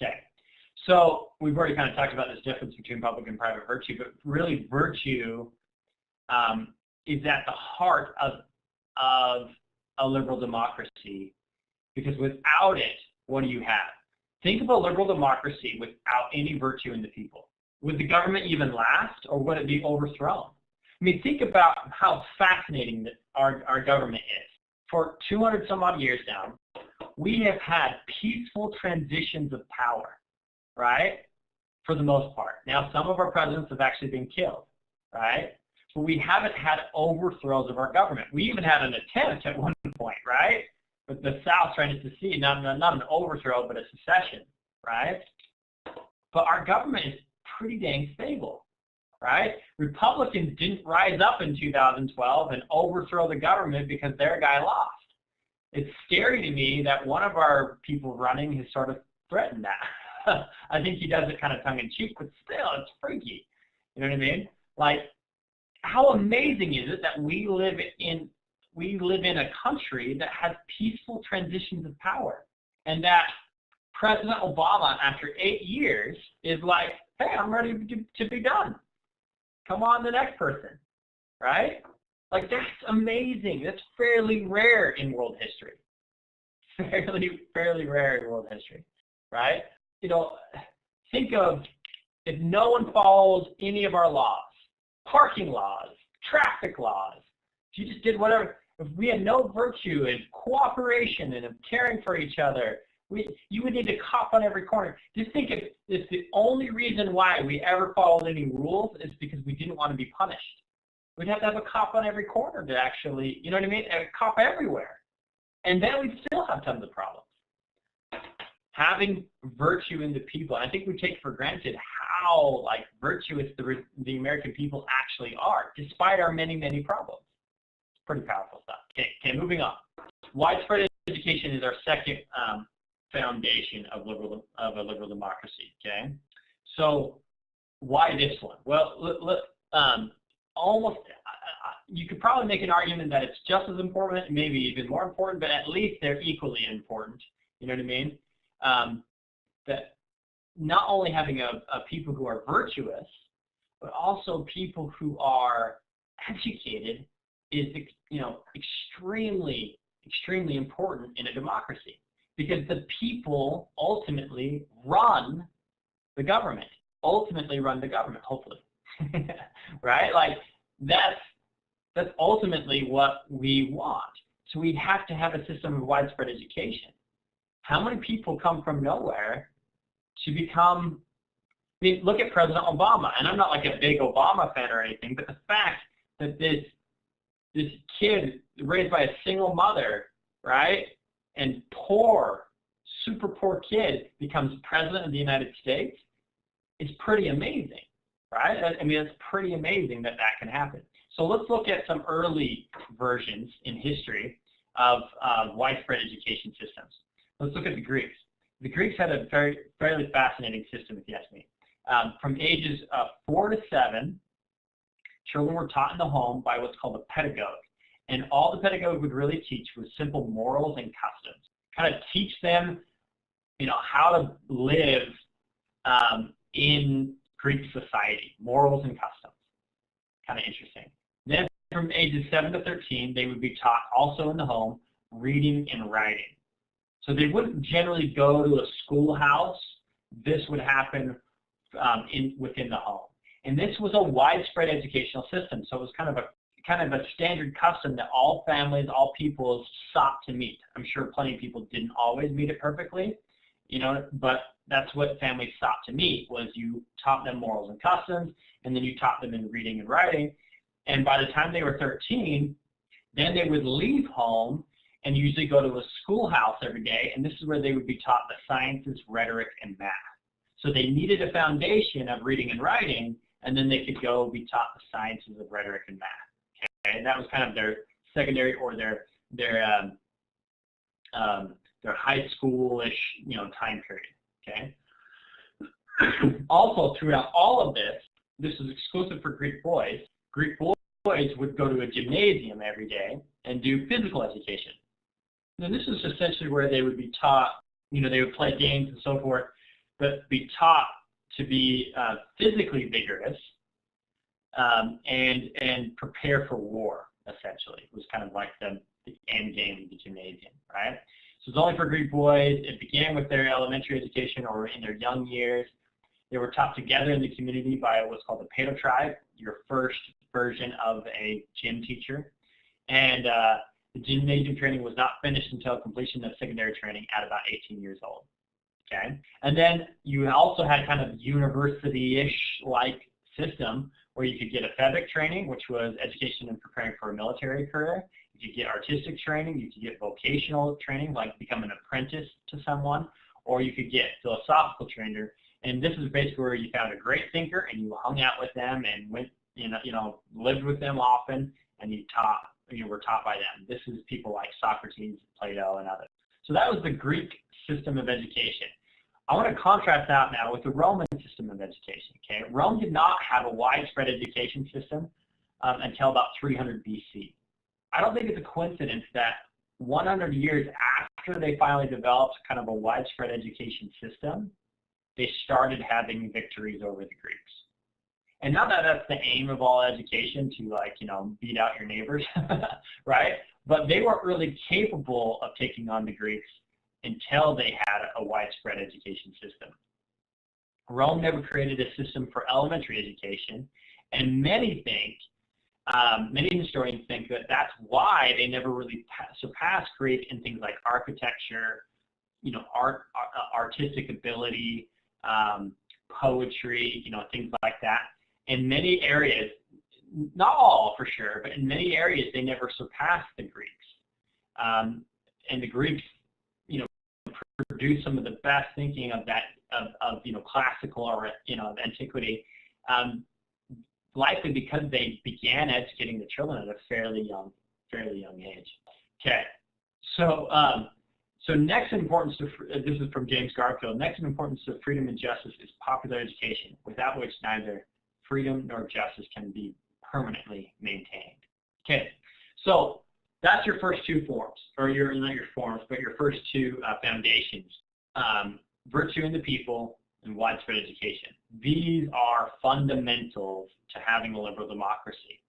Okay. So we've already kind of talked about this difference between public and private virtue, but really virtue is at the heart of a liberal democracy, because without it, what do you have? Think of a liberal democracy without any virtue in the people. Would the government even last, or would it be overthrown? I mean, think about how fascinating that our government is. For 200 some odd years now, we have had peaceful transitions of power, right? For the most part. Now, some of our presidents have actually been killed, right? But we haven't had overthrows of our government. We even had an attempt at one point, right? With the South trying to secede, not an overthrow, but a secession, right? But our government is pretty dang stable, right? Republicans didn't rise up in 2012 and overthrow the government because their guy lost. It's scary to me that one of our people running has sort of threatened that. I think he does it kind of tongue-in-cheek, but still, it's freaky. You know what I mean? Like, how amazing is it that we live in a country that has peaceful transitions of power, and that President Obama, after 8 years, is like, hey, I'm ready to be done. Come on, the next person, right? Like, that's amazing. That's fairly rare in world history. Fairly rare in world history, right? You know, think of if no one follows any of our laws, parking laws, traffic laws, if you just did whatever, if we had no virtue and cooperation and of caring for each other, you would need a cop on every corner. Just think if the only reason why we ever followed any rules is because we didn't want to be punished. We'd have to have a cop on every corner to actually, you know what I mean? A cop everywhere. And then we'd still have tons of problems. Having virtue in the people, and I think we take for granted how like virtuous the American people actually are, despite our many, many problems. It's pretty powerful stuff. Okay, moving on. Widespread education is our second foundation of a liberal democracy. Okay, so why this one? Well, you could probably make an argument that it's just as important, maybe even more important, but at least they're equally important. You know what I mean? That not only having a people who are virtuous, but also people who are educated is, you know, extremely important in a democracy, because the people ultimately run the government. Hopefully, right? Like that's ultimately what we want. So we'd have to have a system of widespread education. How many people come from nowhere to become, I mean, look at President Obama, and I'm not like a big Obama fan or anything, but the fact that this kid raised by a single mother, right, and super poor kid becomes president of the United States is pretty amazing, right? I mean, it's pretty amazing that can happen. So let's look at some early versions in history of widespread education systems. Let's look at the Greeks. The Greeks had a fairly fascinating system, if you ask me. From ages 4 to 7, children were taught in the home by what's called a pedagogue. And all the pedagogue would really teach was simple morals and customs. Kind of teach them, you know, how to live in Greek society, morals and customs. Kind of interesting. Then from ages 7 to 13, they would be taught also in the home reading and writing. So they wouldn't generally go to a schoolhouse. This would happen within the home. And this was a widespread educational system. So it was kind of a standard custom that all families, all peoples sought to meet. I'm sure plenty of people didn't always meet it perfectly, you know, but that's what families sought to meet, was you taught them morals and customs, and then you taught them in reading and writing. And by the time they were 13, then they would leave home and usually go to a schoolhouse every day, and this is where they would be taught the sciences, rhetoric, and math. So they needed a foundation of reading and writing, and then they could go be taught the sciences of rhetoric and math. Okay? And that was kind of their secondary or their high schoolish, you know, time period. Okay. Also, throughout all of this is exclusive for Greek boys. Greek boys would go to a gymnasium every day and do physical education. And this is essentially where they would be taught, you know, they would play games and so forth, but be taught to be physically vigorous and prepare for war, essentially. It was kind of like the end game of the gymnasium, right? So it's only for Greek boys. It began with their elementary education or in their young years. They were taught together in the community by what's called the Paedo tribe, your first version of a gym teacher. And the gymnasium training was not finished until completion of secondary training at about 18 years old. Okay, and then you also had kind of university-ish like system where you could get ephebic training, which was education and preparing for a military career. You could get artistic training, you could get vocational training, like become an apprentice to someone, or you could get philosophical training. And this is basically where you found a great thinker and you hung out with them and went, lived with them often, and you were taught by them. This is people like Socrates, Plato, and others. So that was the Greek system of education. I want to contrast that now with the Roman system of education. Okay, Rome did not have a widespread education system until about 300 BC. I don't think it's a coincidence that 100 years after they finally developed kind of a widespread education system, they started having victories over the Greeks. And not that that's the aim of all education to beat out your neighbors, right? But they weren't really capable of taking on the Greeks until they had a widespread education system. Rome never created a system for elementary education, and many historians think that that's why they never really surpassed Greek in things like architecture, artistic ability, poetry, things like that. In many areas, not all for sure, but in many areas they never surpassed the Greeks. And the Greeks, produced some of the best thinking of that of classical or of antiquity, likely because they began educating the children at a fairly young age. Okay, so next in importance to this is from James Garfield. Next in importance to freedom and justice is popular education, without which neither freedom nor justice can be permanently maintained. Okay, so that's your first two forms, or not your forms, but your first two foundations, virtue in the people and widespread education. These are fundamentals to having a liberal democracy.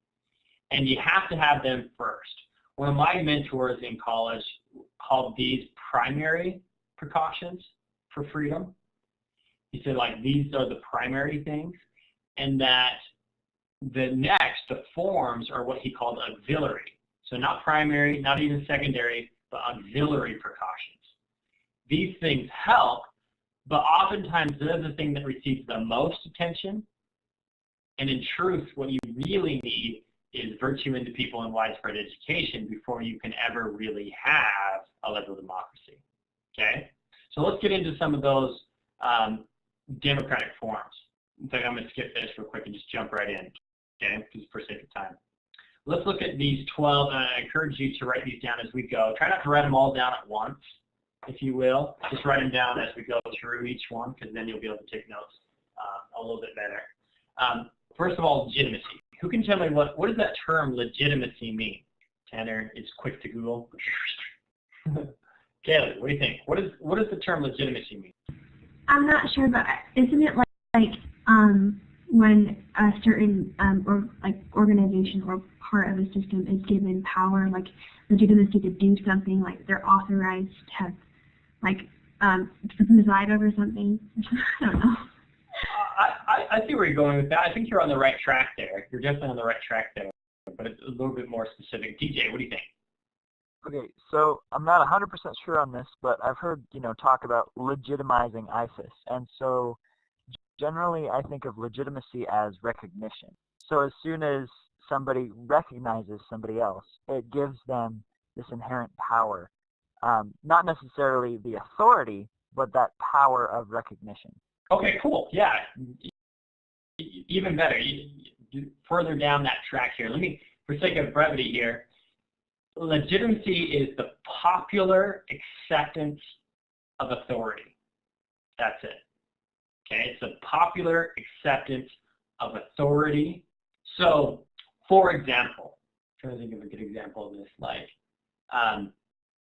And you have to have them first. One of my mentors in college called these primary precautions for freedom. He said, these are the primary things, and that the forms are what he called auxiliary. So not primary, not even secondary, but auxiliary precautions. These things help, but oftentimes they're the thing that receives the most attention. And in truth, what you really need is virtue in the people and widespread education before you can ever really have a liberal democracy. Okay? So let's get into some of those democratic forms. In fact, I'm going to skip this real quick and just jump right in, okay, just for sake of time. Let's look at these 12, and I encourage you to write these down as we go. Try not to write them all down at once, if you will. Just write them down as we go through each one, because then you'll be able to take notes a little bit better. First of all, legitimacy. Who can tell me what does that term legitimacy mean? Tanner is quick to Google. Kaylee, what do you think? What does the term legitimacy mean? I'm not sure, but isn't it like when a certain organization or part of a system is given power, like legitimacy to do something, like they're authorized to have, to preside over something? I don't know. I see where you're going with that. I think you're on the right track there. You're definitely on the right track there, but it's a little bit more specific. DJ, what do you think? Okay, so I'm not 100% sure on this, but I've heard, talk about legitimizing ISIS. And so generally I think of legitimacy as recognition. So as soon as somebody recognizes somebody else, it gives them this inherent power. Not necessarily the authority, but that power of recognition. Okay, cool. Yeah, even better. Further down that track here. Let me, for sake of brevity here, legitimacy is the popular acceptance of authority. That's it. Okay, it's a popular acceptance of authority. So, for example, I'm trying to think of a good example of this.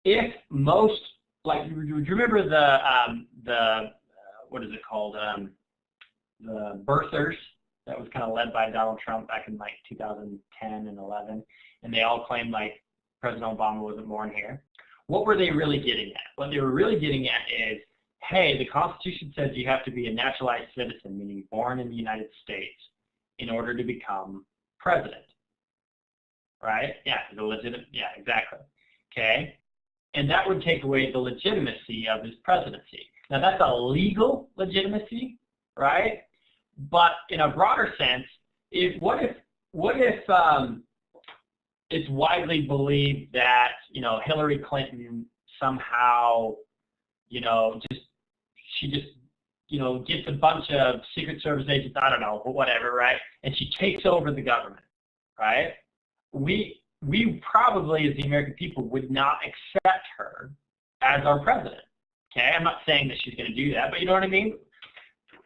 If most, do you remember the what is it called? The birthers that was kind of led by Donald Trump back in like 2010 and 11, and they all claimed like President Obama wasn't born here. What were they really getting at? What they were really getting at is, hey, the Constitution says you have to be a naturalized citizen, meaning born in the United States, in order to become president. Right? Yeah, the legitimate. Yeah, exactly. Okay, and that would take away the legitimacy of his presidency. Now that's a legal legitimacy, right? But in a broader sense, what if it's widely believed that Hillary Clinton somehow she just gets a bunch of Secret Service agents, I don't know, but whatever, right? And she takes over the government, right? We probably, as the American people, would not accept her as our president. Okay, I'm not saying that she's going to do that, but you know what I mean?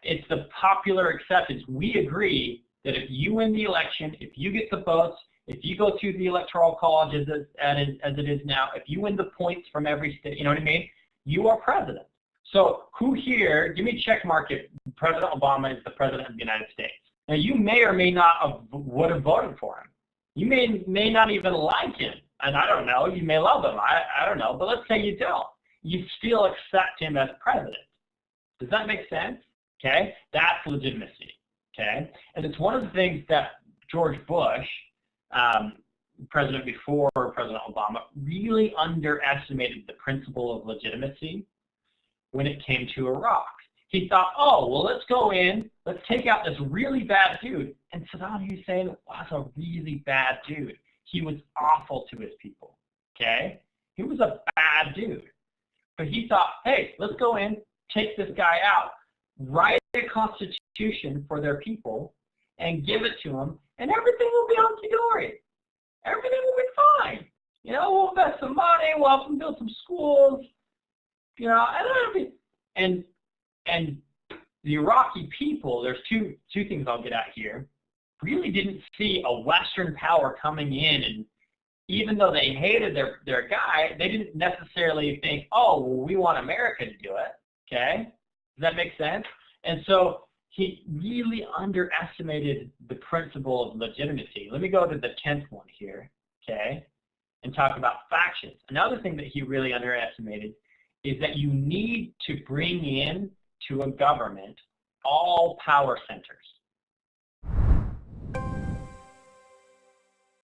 It's the popular acceptance. We agree that if you win the election, if you get the votes, if you go through the electoral college as it is now, if you win the points from every state, you know what I mean? You are president. So who here, give me a check mark if President Obama is the president of the United States. Now you may or may not would have voted for him. You may not even like him, and I don't know, you may love him, I don't know, but let's say you don't. You still accept him as president. Does that make sense? Okay, that's legitimacy, okay? And it's one of the things that George Bush, president before President Obama, really underestimated the principle of legitimacy when it came to Iraq. He thought, oh, well, let's go in, let's take out this really bad dude. And Saddam Hussein was a really bad dude. He was awful to his people, okay? He was a bad dude. But he thought, hey, let's go in, take this guy out, write a constitution for their people, and give it to them, and everything will be hunky-dory. Everything will be fine. We'll invest some money, we'll help them build some schools, and the Iraqi people, there's two things I'll get at here, really didn't see a Western power coming in, and even though they hated their guy, they didn't necessarily think, oh, well, we want America to do it, okay? Does that make sense? And so he really underestimated the principle of legitimacy. Let me go to the 10th one here, okay, and talk about factions. Another thing that he really underestimated is that you need to bring in to a government all power centers.